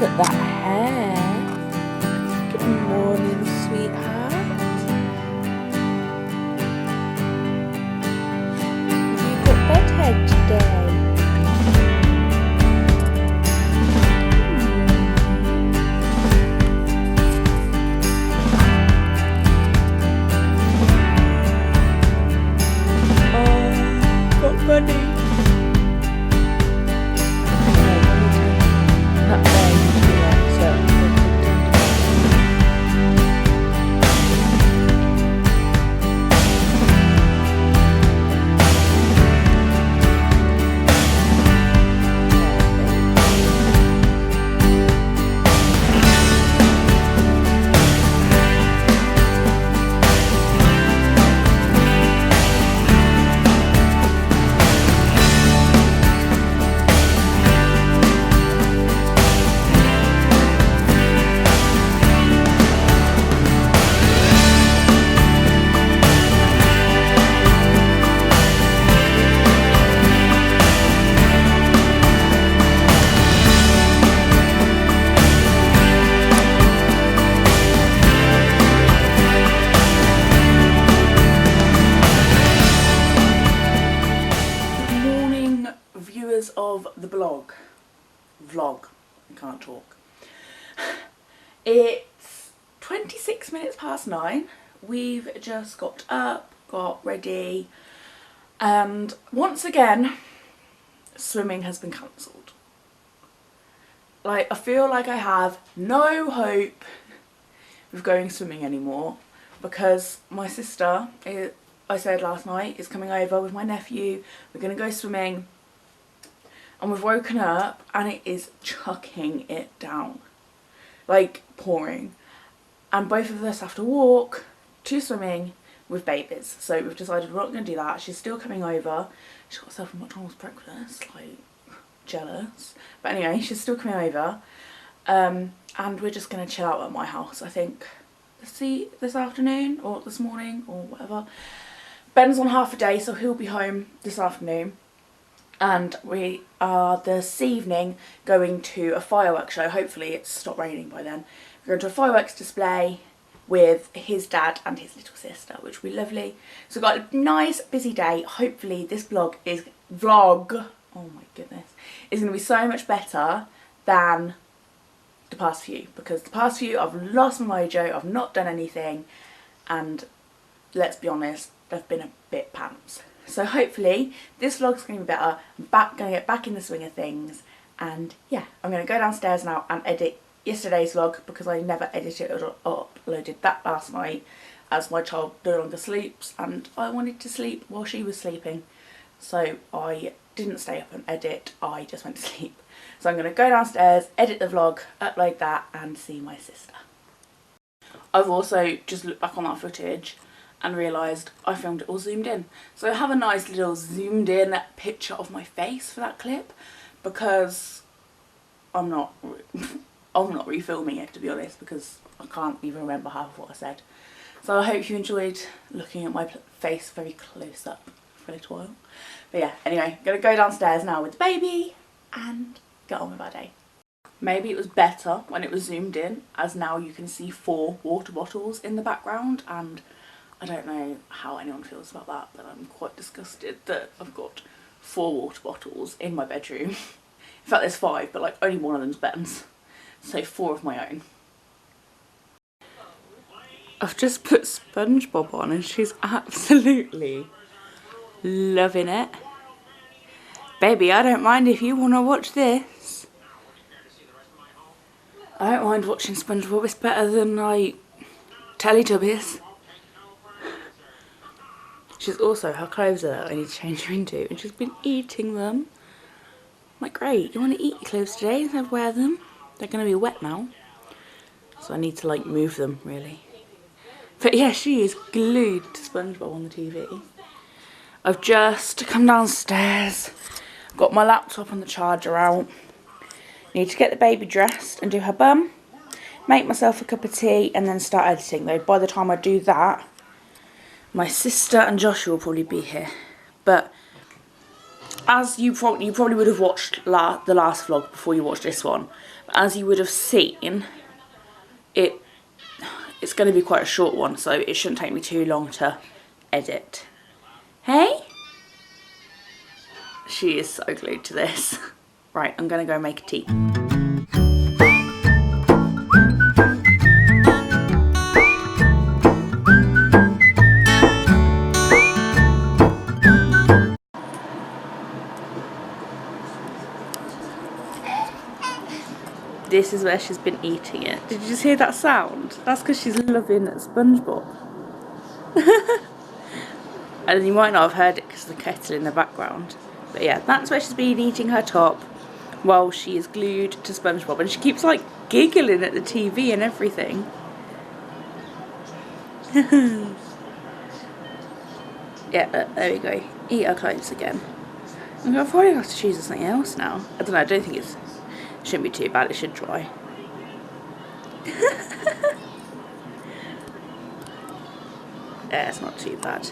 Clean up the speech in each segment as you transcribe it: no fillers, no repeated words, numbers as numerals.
at that hair. Good morning, sweetheart. Have you got bedhead today? Oh, got money. Of the vlog, I can't talk. It's 26 minutes past 9. We've just got up, got ready, and once again swimming has been cancelled. Like, I feel like I have no hope of going swimming anymore because my sister, I said last night, is coming over with my nephew. We're gonna go swimming. And we've woken up and it is chucking it down, like pouring. And both of us have to walk to swimming with babies. So we've decided we're not going to do that. She's still coming over. She got herself a McDonald's breakfast, like, jealous. But anyway, she's still coming over. And we're just going to chill out at my house, I think. This afternoon or this morning or whatever. Ben's on half a day, so he'll be home this afternoon. And we are this evening going to a fireworks show. Hopefully it's stopped raining by then. We're going to a fireworks display with his dad and his little sister, which will be lovely. So we've got a nice busy day. Hopefully this vlog, oh my goodness, is going to be so much better than the past few. Because the past few I've lost my mojo, I've not done anything, and let's be honest, they've been a bit pants. So hopefully this vlog's going to be better. I'm going to get back in the swing of things, and yeah, I'm going to go downstairs now and edit yesterday's vlog because I never edited or uploaded that last night as my child no longer sleeps and I wanted to sleep while she was sleeping. So I didn't stay up and edit, I just went to sleep. So I'm going to go downstairs, edit the vlog, upload that and see my sister. I've also just looked back on that footage and realised I filmed it all zoomed in. So I have a nice little zoomed in picture of my face for that clip because I'm not refilming it, to be honest, because I can't even remember half of what I said. So I hope you enjoyed looking at my face very close up for a little while. But yeah, anyway, I'm gonna go downstairs now with the baby and get on with our day. Maybe it was better when it was zoomed in, as now you can see 4 water bottles in the background, and I don't know how anyone feels about that, but I'm quite disgusted that I've got 4 water bottles in my bedroom. In fact, there's 5, but like only one of them's Ben's. So 4 of my own. I've just put SpongeBob on and she's absolutely loving it. Baby, I don't mind if you want to watch this. I don't mind watching SpongeBob, it's better than like Teletubbies. She's also, her clothes are I need to change her into, and she's been eating them. I'm like, great, you want to eat your clothes today and wear them? They're going to be wet now. So I need to like move them, really. But yeah, she is glued to SpongeBob on the TV. I've just come downstairs, got my laptop and the charger out. Need to get the baby dressed and do her bum, make myself a cup of tea and then start editing, though by the time I do that, my sister and Joshua will probably be here. But as you probably would have watched the last vlog before you watched this one, as you would have seen, it's going to be quite a short one, so it shouldn't take me too long to edit. Hey? She is so glued to this. Right, I'm going to go make a tea. This is where she's been eating it. Did you just hear that sound? That's because she's loving SpongeBob. And you might not have heard it because of the kettle in the background. But yeah, that's where she's been eating her top while she is glued to SpongeBob. And she keeps like giggling at the TV and everything. Yeah, there we go. Eat her clothes again. I'll probably have to choose something else now. I don't know, I don't think it shouldn't be too bad, it should dry. Yeah, it's not too bad.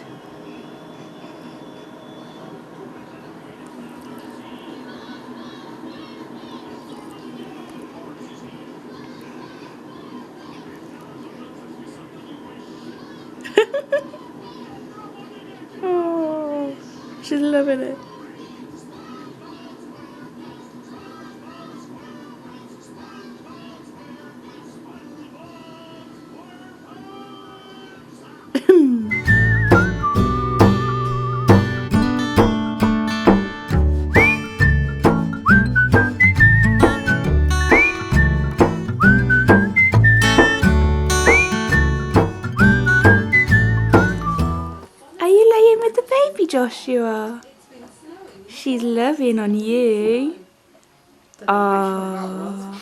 Oh, she's loving it. Joshua, she's loving on you. Ah.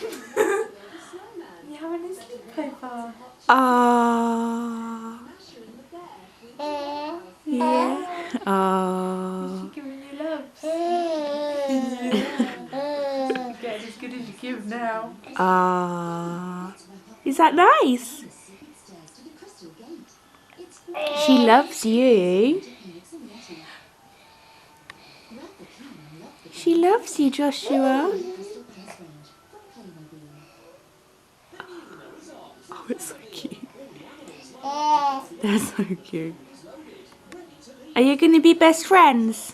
You having a sleepover? Ah. Yeah. Ah. She's giving you loves. Getting as good as you give now. Ah. Is that nice? She loves you. She loves you, Joshua. Oh, it's so cute. They're so cute. Are you going to be best friends?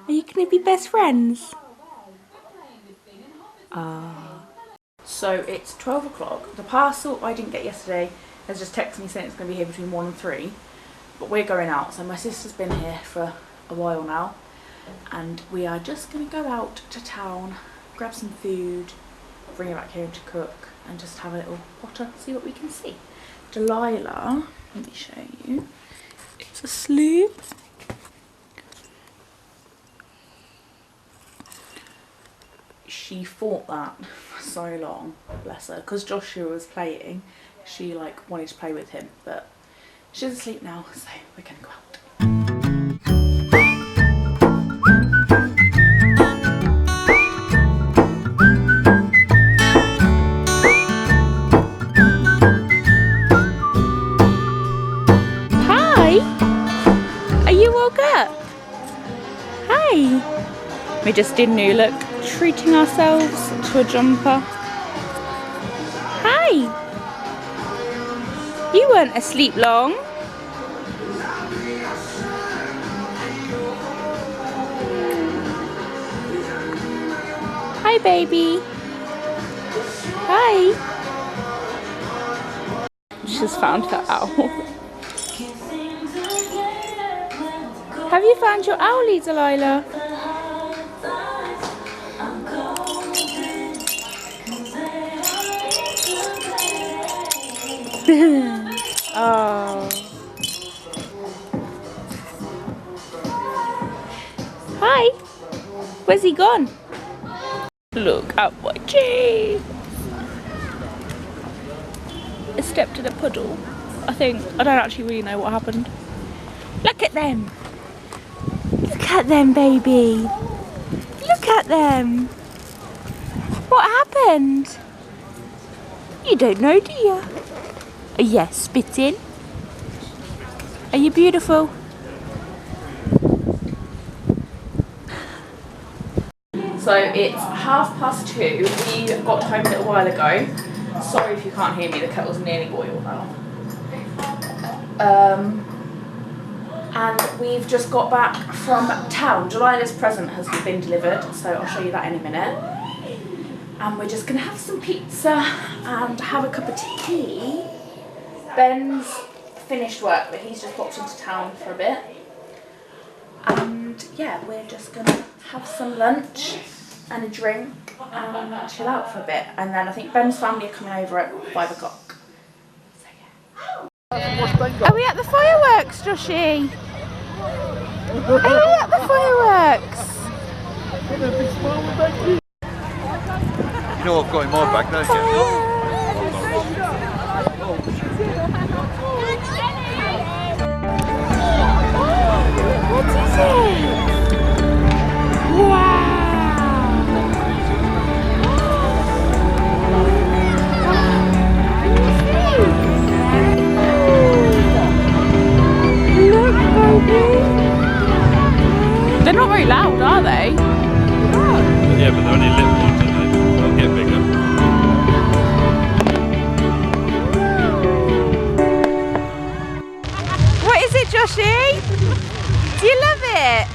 Are you going to be best friends? Ah. So it's 12 o'clock. The parcel I didn't get yesterday has just texted me saying it's going to be here between 1 and 3. But we're going out, so my sister's been here for a while now. And we are just going to go out to town, grab some food, bring it back here to cook, and just have a little potter, see what we can see. Delilah, let me show you, it's asleep. She fought that for so long, bless her, because Joshua was playing. She like wanted to play with him, but she's asleep now, so we're gonna go out. Hi, are you woke up? Hi. We just did new look, treating ourselves to a jumper. Hi. You weren't asleep long. Hi, baby. Hi. She's found her owl. Have you found your owlie, Delilah? Oh. Hi. Where's he gone? Look at my cheek. I stepped in a puddle. I don't actually really know what happened. Look at them. Look at them, baby. Look at them. What happened? You don't know, do you? Yes, spitting. Are you beautiful? So So it's 2:30. We got home a little while ago. Sorry if you can't hear me, the kettle's nearly boiled now. And we've just got back from town. Delilah's present has been delivered, so I'll show you that in a minute. And we're just gonna have some pizza and have a cup of tea. Ben's finished work, but he's just popped into town for a bit. And yeah, we're just gonna have some lunch and a drink and chill out for a bit. And then I think Ben's family are coming over at 5 o'clock. So yeah. Are we at the fireworks, Joshy? Are we at the fireworks? You know I've got in my bag, don't you? What is it? Wow! Look, baby! They're not very loud, are they? Yeah, but they're only little ones, aren't they? They'll get bigger. What is it, Joshy? Do you love it?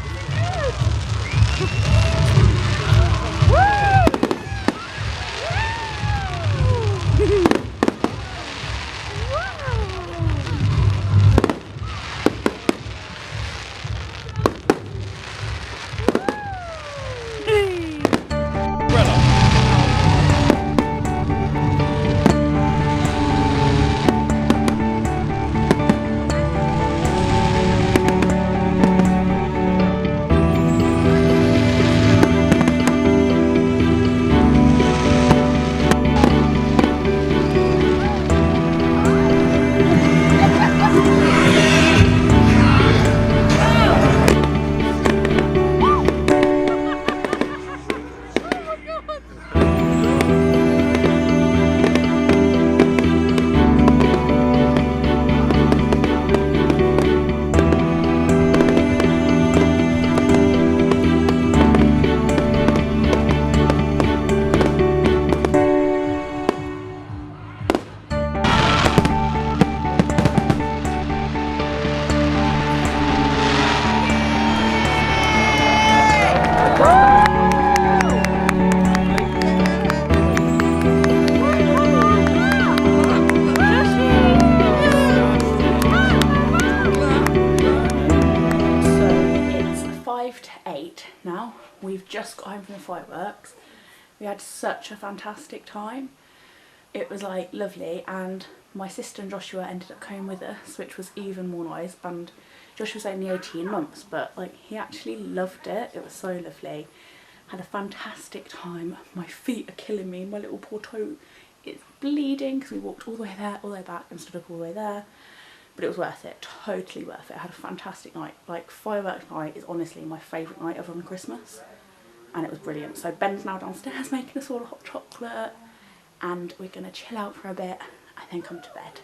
Now we've just got home from the fireworks. We had such a fantastic time. It was like lovely, and my sister and Joshua ended up coming with us, which was even more nice. And Joshua's only 18 months, but like he actually loved it. It was so lovely. Had a fantastic time. My feet are killing me. My little poor toe is bleeding because we walked all the way there, all the way back, and stood up all the way there. But it was worth it, totally worth it. I had a fantastic night. Like, fireworks night is honestly my favourite night ever on Christmas. And it was brilliant. So Ben's now downstairs making us all a hot chocolate. And we're going to chill out for a bit and then come to bed.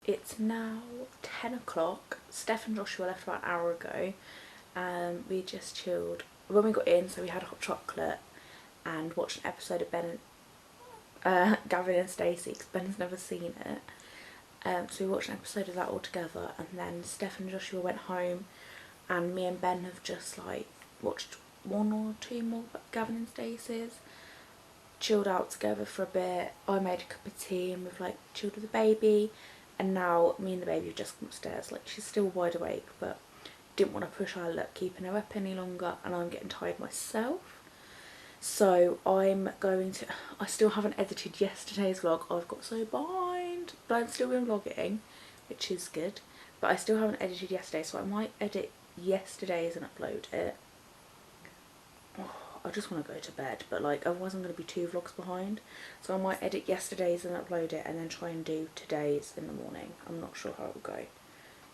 It's now 10 o'clock. Steph and Joshua left about an hour ago. We just chilled. When we got in, so we had a hot chocolate and watched an episode of Gavin and Stacey, because Ben's never seen it. So we watched an episode of that all together, and then Steph and Joshua went home, and me and Ben have just like watched one or two more Gavin and Stacey's, chilled out together for a bit. I made a cup of tea and we've like chilled with the baby, and now me and the baby have just come upstairs. Like, she's still wide awake, but didn't want to push our luck keeping her up any longer, and I'm getting tired myself. So I'm going to, I still haven't edited yesterday's vlog. I've got so behind, but I've still been vlogging, which is good. But I still haven't edited yesterday, so I might edit yesterday's and upload it. Oh, I just want to go to bed, but like otherwise I'm going to be 2 vlogs behind. So I might edit yesterday's and upload it, and then try and do today's in the morning. I'm not sure how it will go.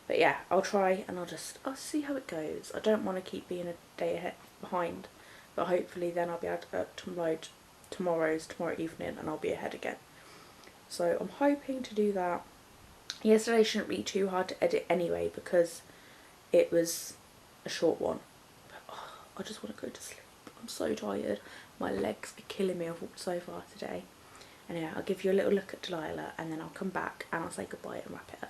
But yeah, I'll try, and I'll see how it goes. I don't want to keep being a day ahead behind. But hopefully then I'll be able to upload tomorrow evening, and I'll be ahead again. So I'm hoping to do that. Yesterday shouldn't be too hard to edit anyway, because it was a short one. But I just want to go to sleep. I'm so tired. My legs are killing me. I've walked so far today. Anyway, I'll give you a little look at Delilah and then I'll come back and I'll say goodbye and wrap it up.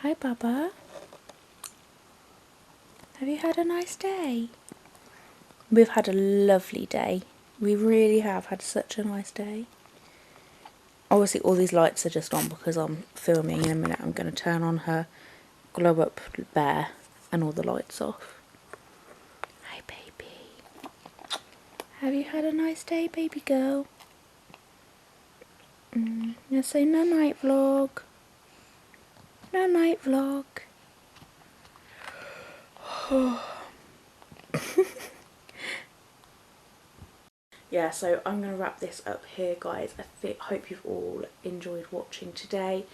Hi Baba. Have you had a nice day? We've had a lovely day. We really have had such a nice day. Obviously all these lights are just on because I'm filming. In a minute I'm going to turn on her glow up bear and all the lights off. Hi baby. Have you had a nice day, baby girl? Let's say no night vlog. No night vlog. Yeah, so I'm going to wrap this up here, guys. I hope you've all enjoyed watching today.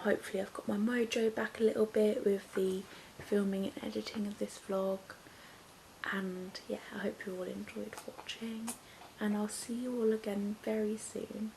Hopefully I've got my mojo back a little bit with the filming and editing of this vlog. And yeah, I hope you all enjoyed watching. And I'll see you all again very soon.